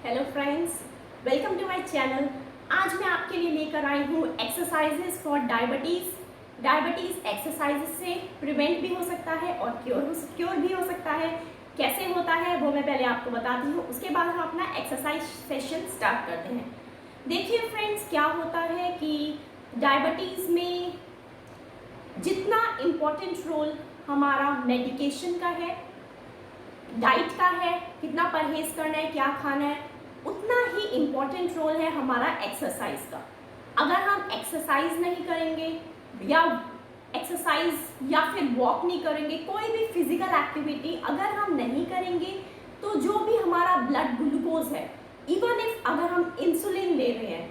Hello friends, welcome to my channel. आज मैं आपके लिए लेकर आई हूँ exercises for diabetes. Diabetes exercises से प्रिवेंट भी हो सकता है और क्योर भी हो सकता है। कैसे होता है वो मैं पहले आपको बताती हूँ, उसके बाद हम अपना एक्सरसाइज सेशन स्टार्ट करते हैं। देखिए फ्रेंड्स, क्या होता है कि डायबिटीज़ में जितना इम्पोर्टेंट रोल हमारा मेडिकेशन का है, डाइट का है, कितना परहेज करना है, क्या खाना है, उतना ही इम्पोर्टेंट रोल है हमारा एक्सरसाइज का। अगर हम एक्सरसाइज नहीं करेंगे या एक्सरसाइज या फिर वॉक नहीं करेंगे, कोई भी फिजिकल एक्टिविटी अगर हम नहीं करेंगे, तो जो भी हमारा ब्लड ग्लूकोज है, इवन इफ अगर हम इंसुलिन ले रहे हैं,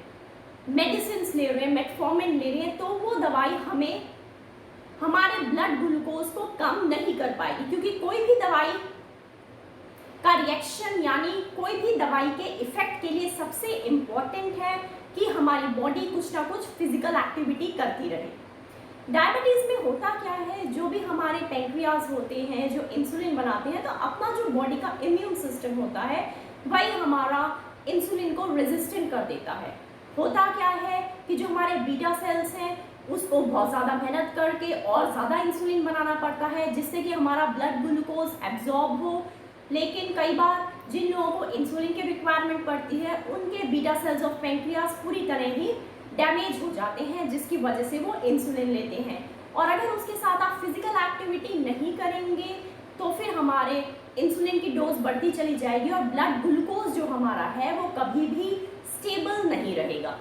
मेडिसिन ले रहे हैं, मेटफॉर्मिन ले रहे हैं, तो वो दवाई हमें हमारे ब्लड ग्लूकोज को कम नहीं कर पाएगी। क्योंकि कोई भी दवाई का रिएक्शन यानी कोई भी दवाई के इफेक्ट के लिए सबसे इम्पॉर्टेंट है कि हमारी बॉडी कुछ ना कुछ फिजिकल एक्टिविटी करती रहे। डायबिटीज़ में होता क्या है, जो भी हमारे पैंक्रियाज होते हैं जो इंसुलिन बनाते हैं, तो अपना जो बॉडी का इम्यून सिस्टम होता है वही हमारा इंसुलिन को रेजिस्टेंट कर देता है। होता क्या है कि जो हमारे बीटा सेल्स हैं उसको बहुत ज़्यादा मेहनत करके और ज़्यादा इंसुलिन बनाना पड़ता है, जिससे कि हमारा ब्लड ग्लूकोज एब्जॉर्ब हो। लेकिन कई बार जिन लोगों को इंसुलिन की रिक्वायरमेंट पड़ती है, उनके बीटा सेल्स ऑफ पैंक्रियाज पूरी तरह ही डैमेज हो जाते हैं, जिसकी वजह से वो इंसुलिन लेते हैं। और अगर उसके साथ आप फिजिकल एक्टिविटी नहीं करेंगे तो फिर हमारे इंसुलिन की डोज बढ़ती चली जाएगी और ब्लड ग्लूकोज जो हमारा है वो कभी भी स्टेबल नहीं रहेगा।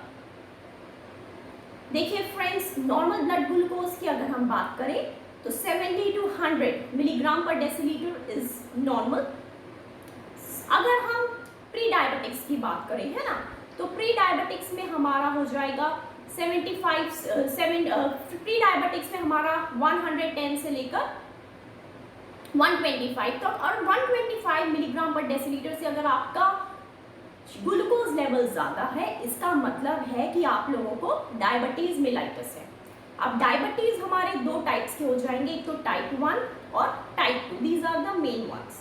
देखिए फ्रेंड्स, नॉर्मल ब्लड ग्लूकोज की अगर हम बात करें तो 70 to 100 मिलीग्राम पर डेसीलीटर इज नॉर्मल। अगर हम प्री डायबिटिक्स की बात करें, है ना, तो प्री डायबिटिक्स में हमारा हो जाएगा 75 प्री डायबिटिक्स में हमारा 110 से लेकर 125 तक, और 125 मिलीग्राम पर डेसीलीटर से अगर आपका ग्लूकोज लेवल ज़्यादा है, इसका मतलब है कि आप लोगों को डायबिटीज़ मेलाइटस है। अब डायबिटीज़ हमारे दो टाइप्स के हो जाएंगे, एक तो टाइप 1 और type 2। These are the main ones.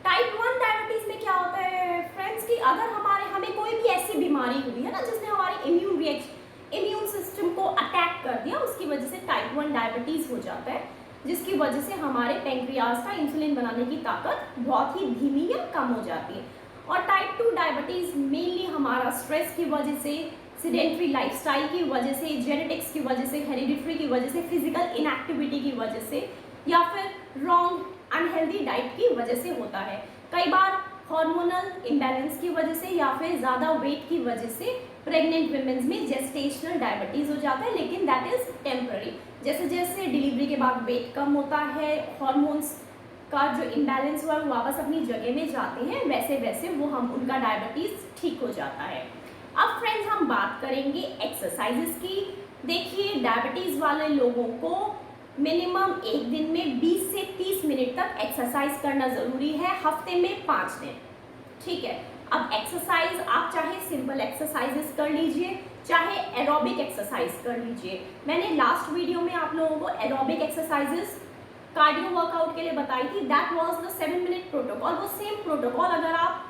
Type 1 diabetes में क्या होता है फ्रेंड्स कि अगर हमें कोई भी ऐसी बीमारी हुई है ना जिसने हमारे इम्यून सिस्टम को अटैक कर दिया, उसकी वजह से टाइप 1 डायबिटीज़ हो जाता है, जिसकी वजह से हमारे पैंक्रियाज का इंसुलिन बनाने की ताकत बहुत ही धीमी या कम हो जाती है। और टाइप 2 डायबिटीज़ मेनली हमारा स्ट्रेस की वजह से, सीडेंटरी लाइफस्टाइल की वजह से, जेनेटिक्स की वजह से, हेरिडिटरी की वजह से, फिजिकल इनएक्टिविटी की वजह से, या फिर रॉन्ग अनहेल्दी डाइट की वजह से होता है। कई बार हार्मोनल इम्बैलेंस की वजह से या फिर ज़्यादा वेट की वजह से प्रेग्नेंट वुमेन्स में जेस्टेशनल डायबिटीज़ हो जाता है, लेकिन दैट इज़ टेम्पररी। जैसे जैसे डिलीवरी के बाद वेट कम होता है, हार्मोन्स का जो इम्बैलेंस हुआ है वो वापस अपनी जगह में जाते हैं, वैसे वैसे वो उनका डायबिटीज़ ठीक हो जाता है। अब फ्रेंड्स, हम बात करेंगे एक्सरसाइजेस की। देखिए, डायबिटीज़ वाले लोगों को मिनिमम एक दिन में 20 से 30 मिनट तक एक्सरसाइज करना ज़रूरी है, हफ्ते में 5 दिन। ठीक है। अब एक्सरसाइज आप चाहे सिंपल एक्सरसाइजेस कर लीजिए, चाहे एरोबिक एक्सरसाइज कर लीजिए। मैंने लास्ट वीडियो में आप लोगों को एरोबिक एक्सरसाइजेस कार्डियो वर्कआउट के लिए बताई थी, that was the 7 minute protocol. वो सेम प्रोटोकॉल अगर आप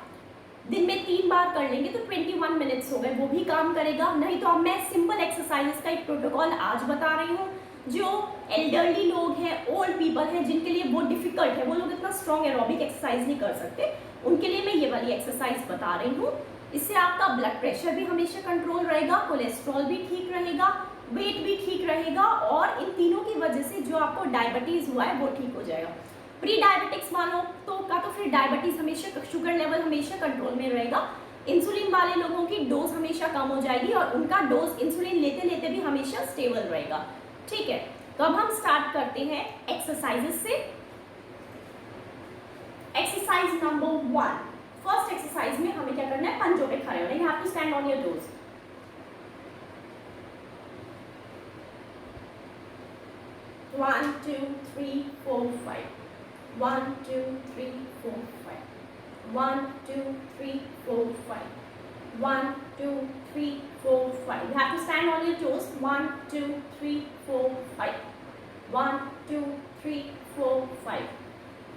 दिन में 3 बार कर लेंगे तो 21 मिनट्स हो गए, वो भी काम करेगा। नहीं तो अब मैं सिंपल एक्सरसाइजेस का एक प्रोटोकॉल आज बता रही हूँ। जो एल्डरली लोग हैं, ओल्ड पीपल हैं, जिनके लिए बहुत डिफिकल्ट है, वो लोग इतना स्ट्रॉन्ग एरोबिक एक्सरसाइज नहीं कर सकते, उनके लिए मैं ये वाली एक्सरसाइज बता रही हूँ। इससे आपका ब्लड प्रेशर भी हमेशा कंट्रोल रहेगा, कोलेस्ट्रॉल भी ठीक रहेगा, वेट भी ठीक रहेगा, और इन तीनों की वजह से जो आपको डायबिटीज़ हुआ है वो ठीक हो जाएगा। प्री डायबिटिक्स वालों तो फिर डायबिटीज़ हमेशा, शुगर लेवल हमेशा कंट्रोल में रहेगा। इंसुलिन वाले लोगों की डोज हमेशा कम हो जाएगी और उनका डोज इंसुलिन लेते लेते भी हमेशा स्टेबल रहेगा। ठीक है, तो अब हम स्टार्ट करते हैं एक्सरसाइजेस से। एक्सरसाइज नंबर 1, फर्स्ट एक्सरसाइज में हमें क्या करना है, पंजों पे खड़े होना है। You have to stand on your toes. One, two, three, four, five. 1, 2, 3, 4, 5. 1, 2, 3, 4, 5. 1, 2, 3, 4, 5. You have to stand on your toes. 1, 2, 3, 4, 5. 1, 2, 3, 4, 5.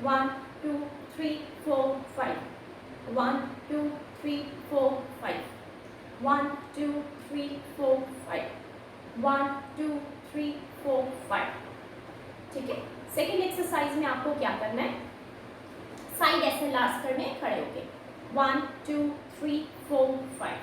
1, 2, 3, 4, 5. 1 2 3 4 5 1 2 3 4 5 1 2 3 4 5। ठीक है, सेकेंड एक्सरसाइज में आपको क्या करना है, साइड एसएलआर्स करने खड़े होके 1 2 3 4 5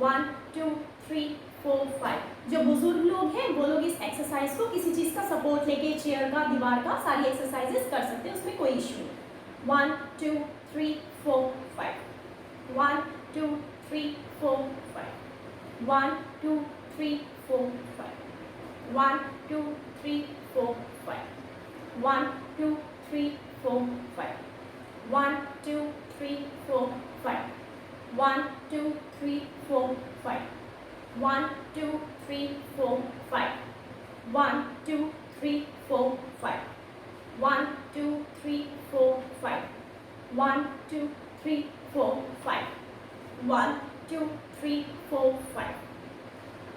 1 2 3 4 5। जो बुजुर्ग लोग हैं वो लोग इस एक्सरसाइज को किसी चीज का सपोर्ट लेके, चेयर का, दीवार का, सारी एक्सरसाइजेस कर सकते हैं, उसमें कोई इश्यू नहीं। 1 2 3 4 5 1 2 3 4 5 1 2 3 4 5 1 2 3 4 5 1 2 3 4 5 1 2 3 4 5 1 2 3 4 5 1 2 3 4 5 1 2 3 4 5 1 2 3 4 5 1 2 3 4 5 1 2 3 4 5।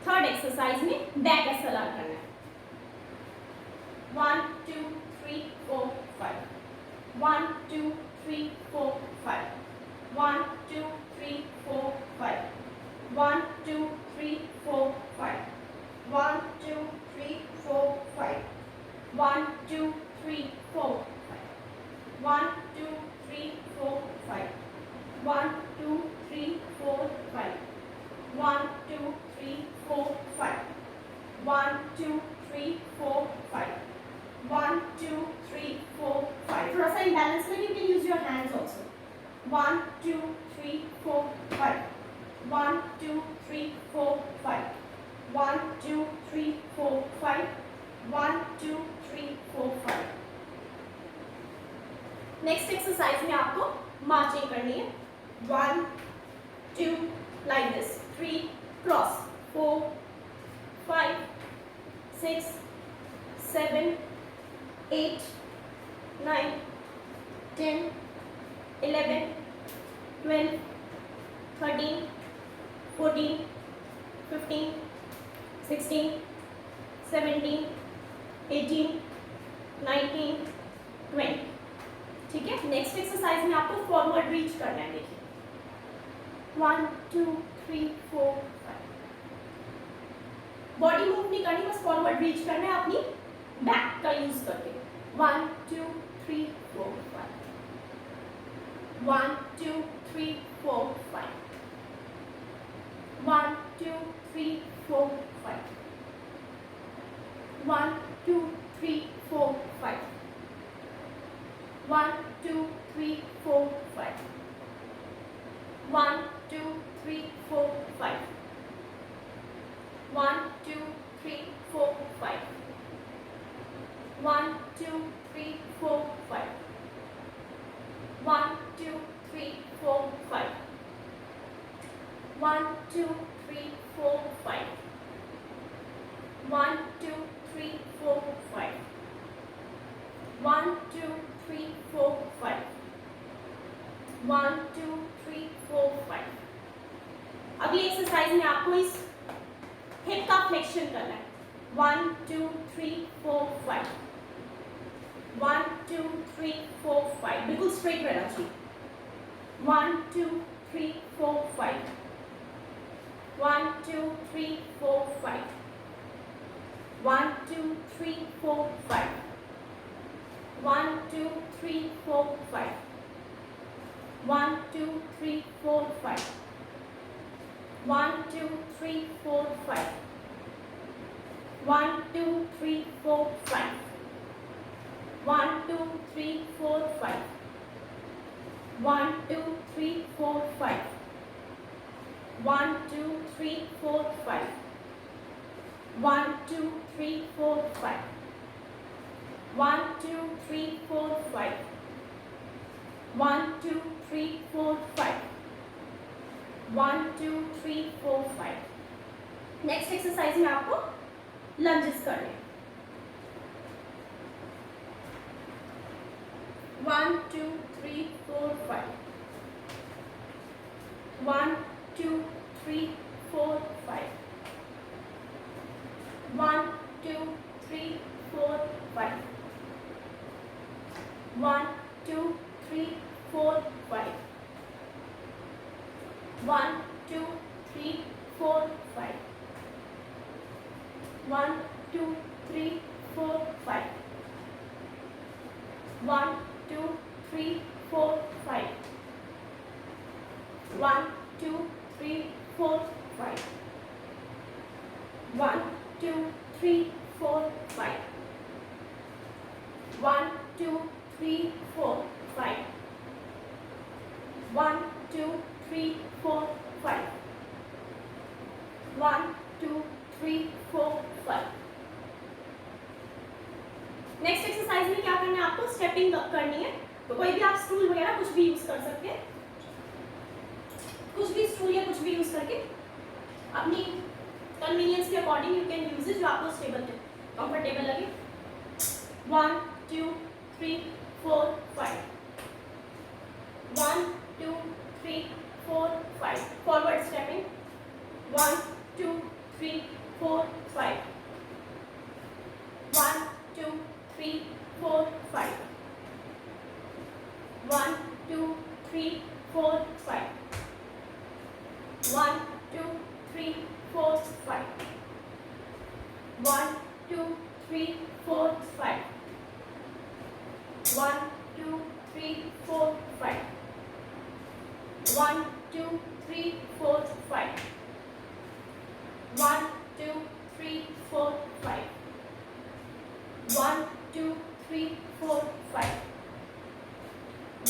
थर्ड एक्सरसाइज में बैक एसएलआर करना है 1 2 3 4 5 1 2 3 4 5 1 2 3 4 5 1 2 3 4 5 1 2 3 4 5 1 2 3 4 5 1 2 3 4 5 1 2 3 4 5 1 2 3 4 5 1 2 3 4 5 1 2 3 4 5। थोड़ा सा इम्बैलेंस में, you can use your hands also। 1 2 3 4 5 1 2 3 4 5 1 2 3 4 5 1 2 3 4 5। Next exercise में आपको मार्चिंग करनी है 1 2 लाइक दिस, 3 क्रॉस, 4 5 6 7 8 9 10 11 12 13 14 15 16 17 18 19 20। ठीक है, नेक्स्ट एक्सरसाइज में आपको फॉरवर्ड रीच करना है। देखिए 1 2 3 4 5, बॉडी मूव नहीं करनी, बस फॉरवर्ड रीच करना है अपनी बैक का यूज करके। 1 2 3 4 5 1 2 3 4 5 1 2 3 4 5 1 2 3 4 5 1 2 3 4 5 1 2 3 4 5 1 2 3 4 5 1 2 3 4 5 1 2 3 4 5 1 2 3 4 5 1 2 3 4 5 1 2 3 4 5 1 2 3 4 5। अगली एक्सरसाइज में आपको इस हिप का फ्लेक्शन करना है 1 2 3 4 5 1 2 3 4 5, बिल्कुल स्ट्रेट रहना चाहिए। 1 2 3 4 5 1 2 3 4 5 1 2 3 4 5 1 2 3 4 5 1 2 3 4 5 1 2 3 4 5 1 2 3 4 5 1 2 3 4 5 1 2 3 4 5 1 2 3 4 5 1 2 3 4 5 1 2 3 4 5 1 2 3 4 5 1 2 3 4 5। नेक्स्ट एक्सरसाइज में आपको लंजेस करने हैं 1 2 3 4 5 1 2 3 4 5 1 2 3 4 5 1 2 3 4 5 1 2 3 4 5 1 2 3 4 5 1 2 3 4 5 1 2 3 4 5 1 2 3 4 5 1 2 3 4 5 1 2 3 4 5 1 2 3 4 5। नेक्स्ट एक्सरसाइज में क्या करना है आपको, स्टेपिंग करनी है। तो कोई भी आप स्टूल वगैरह कुछ भी यूज कर सकते हैं, कुछ भी स्टूल या कुछ भी यूज करके अपनी कन्वीनियंस के according you can use it, जो आपको स्टेबल कंफर्टेबल लगे। 1 2 3 4 5 1 2 3 4 5 फॉरवर्ड स्टेपिंग 1 2 3 4 5 1 2 3 4 5 1 2 3 4 5 1 2 3 4 5 1 2 3 4 5 1 2 3 4 5 1 2 3 4 5 1 2 3 4 5 1 2 3 4 5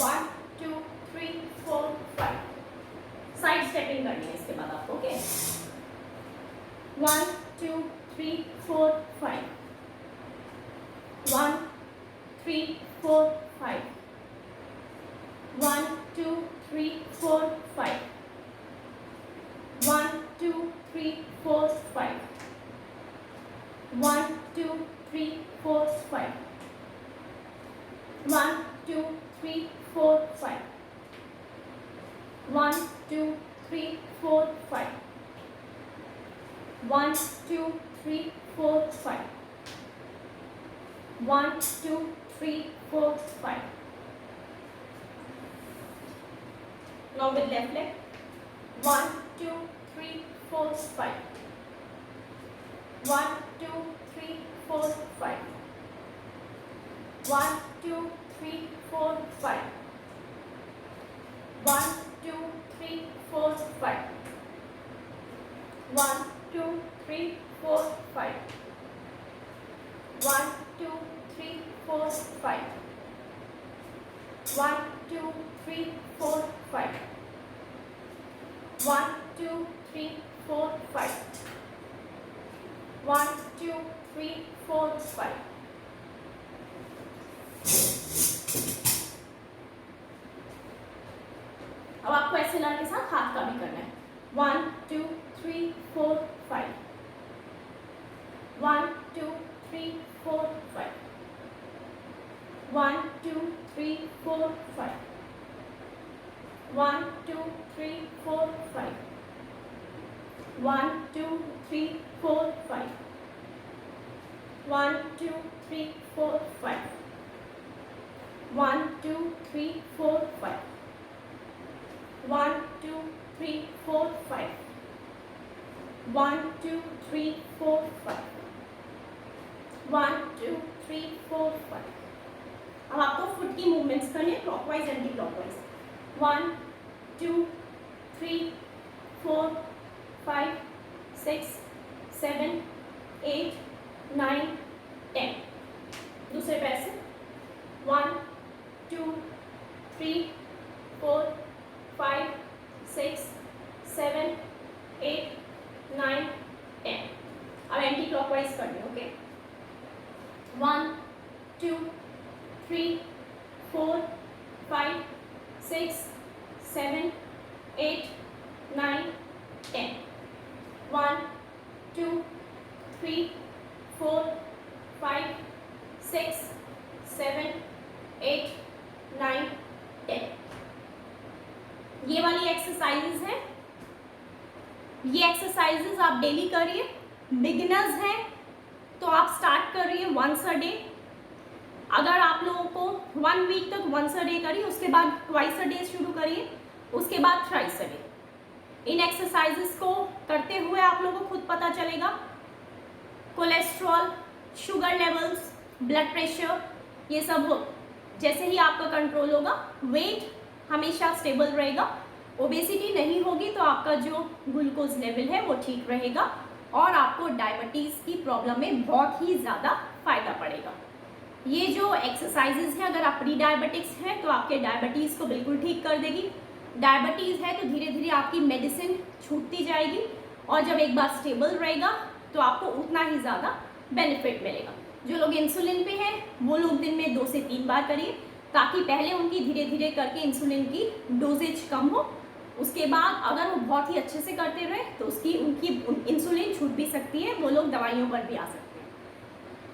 1 2 3 4 5। साइड स्टेपिंग करनी है इसके बाद आपको, okay. 1 2 3 4 5 1 3 4 5 1 2 3 4 5 1 2 3 4 5 1 2 3 4 5 1 2 3 4 5 1 2 3 4 5 1 2 3 4 5 1 2 3 4 5। Now with left leg 1 2 3 4 5 1 2 3 4 5 1 2 3 4 5 1 2 3 4 5 1 2 3 4 5 1 2 3 4 5 1 2 3 4 5 1 2 3 4 5 1 2 3 4 5। अब आपको SLR के साथ हाथ का भी करना है। 1 2 3 4 5 1 2 3 4 5 1 2 3 4 5 1 2 3 4 5 1 2 3 4 5 1 2 3 4 5 1 2 3 4 5 1 2 3 4 5 1 2 3 4 5 1 2 3 4 5। अब आपको फुट की मूवमेंट्स करनी है, क्लॉकवाइज एंटी क्लॉकवाइज। 1 2 3 4 5 6 7 8 9 10। दूसरे पैर से 1 2 3 4 5 6 7 8 9 10। अब एंटी क्लॉकवाइज करनी है, ओके। 1 2 3 4 5 6 7 8 9 10। 1 2 3 4 5 6 7 8 9 10। ये वाली एक्सरसाइजेज हैं, ये एक्सरसाइजेज आप डेली करिए। बिगिनर्स हैं तो आप स्टार्ट करिए वंस अ डे। अगर आप लोगों को 1 वीक तक वंस अ डे करिए, उसके बाद ट्वाइस अ डे शुरू करिए, उसके बाद thrice a day. In exercises को करते हुए आप लोगों को खुद पता चलेगा cholesterol, sugar levels, blood pressure, ये सब जैसे ही आपका कंट्रोल होगा, वेट हमेशा स्टेबल रहेगा, ओबेसिटी नहीं होगी तो आपका जो ग्लूकोज लेवल है वो ठीक रहेगा और आपको डायबिटीज़ की प्रॉब्लम में बहुत ही ज़्यादा फायदा पड़ेगा। ये जो एक्सरसाइजेज हैं, अगर आप प्री डायबिटिक्स हैं तो आपके डायबिटीज़ को बिल्कुल ठीक कर देगी। डायबिटीज़ है तो धीरे धीरे आपकी मेडिसिन छूटती जाएगी और जब एक बार स्टेबल रहेगा तो आपको उतना ही ज़्यादा बेनिफिट मिलेगा। जो लोग इंसुलिन पे हैं वो लोग दिन में 2 से 3 बार करिए ताकि पहले उनकी धीरे धीरे करके इंसुलिन की डोजेज कम हो। उसके बाद अगर वो बहुत ही अच्छे से करते रहे तो उनकी इंसुलिन छूट भी सकती है, वो लोग दवाइयों पर भी आ सकते हैं।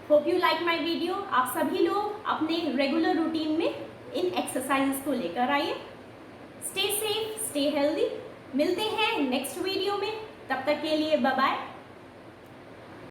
Hope you like my video. आप सभी लोग अपने रेगुलर रूटीन में इन एक्सरसाइजेस को लेकर आइए। Stay safe, stay healthy. मिलते हैं नेक्स्ट वीडियो में, तब तक के लिए बाय बाय।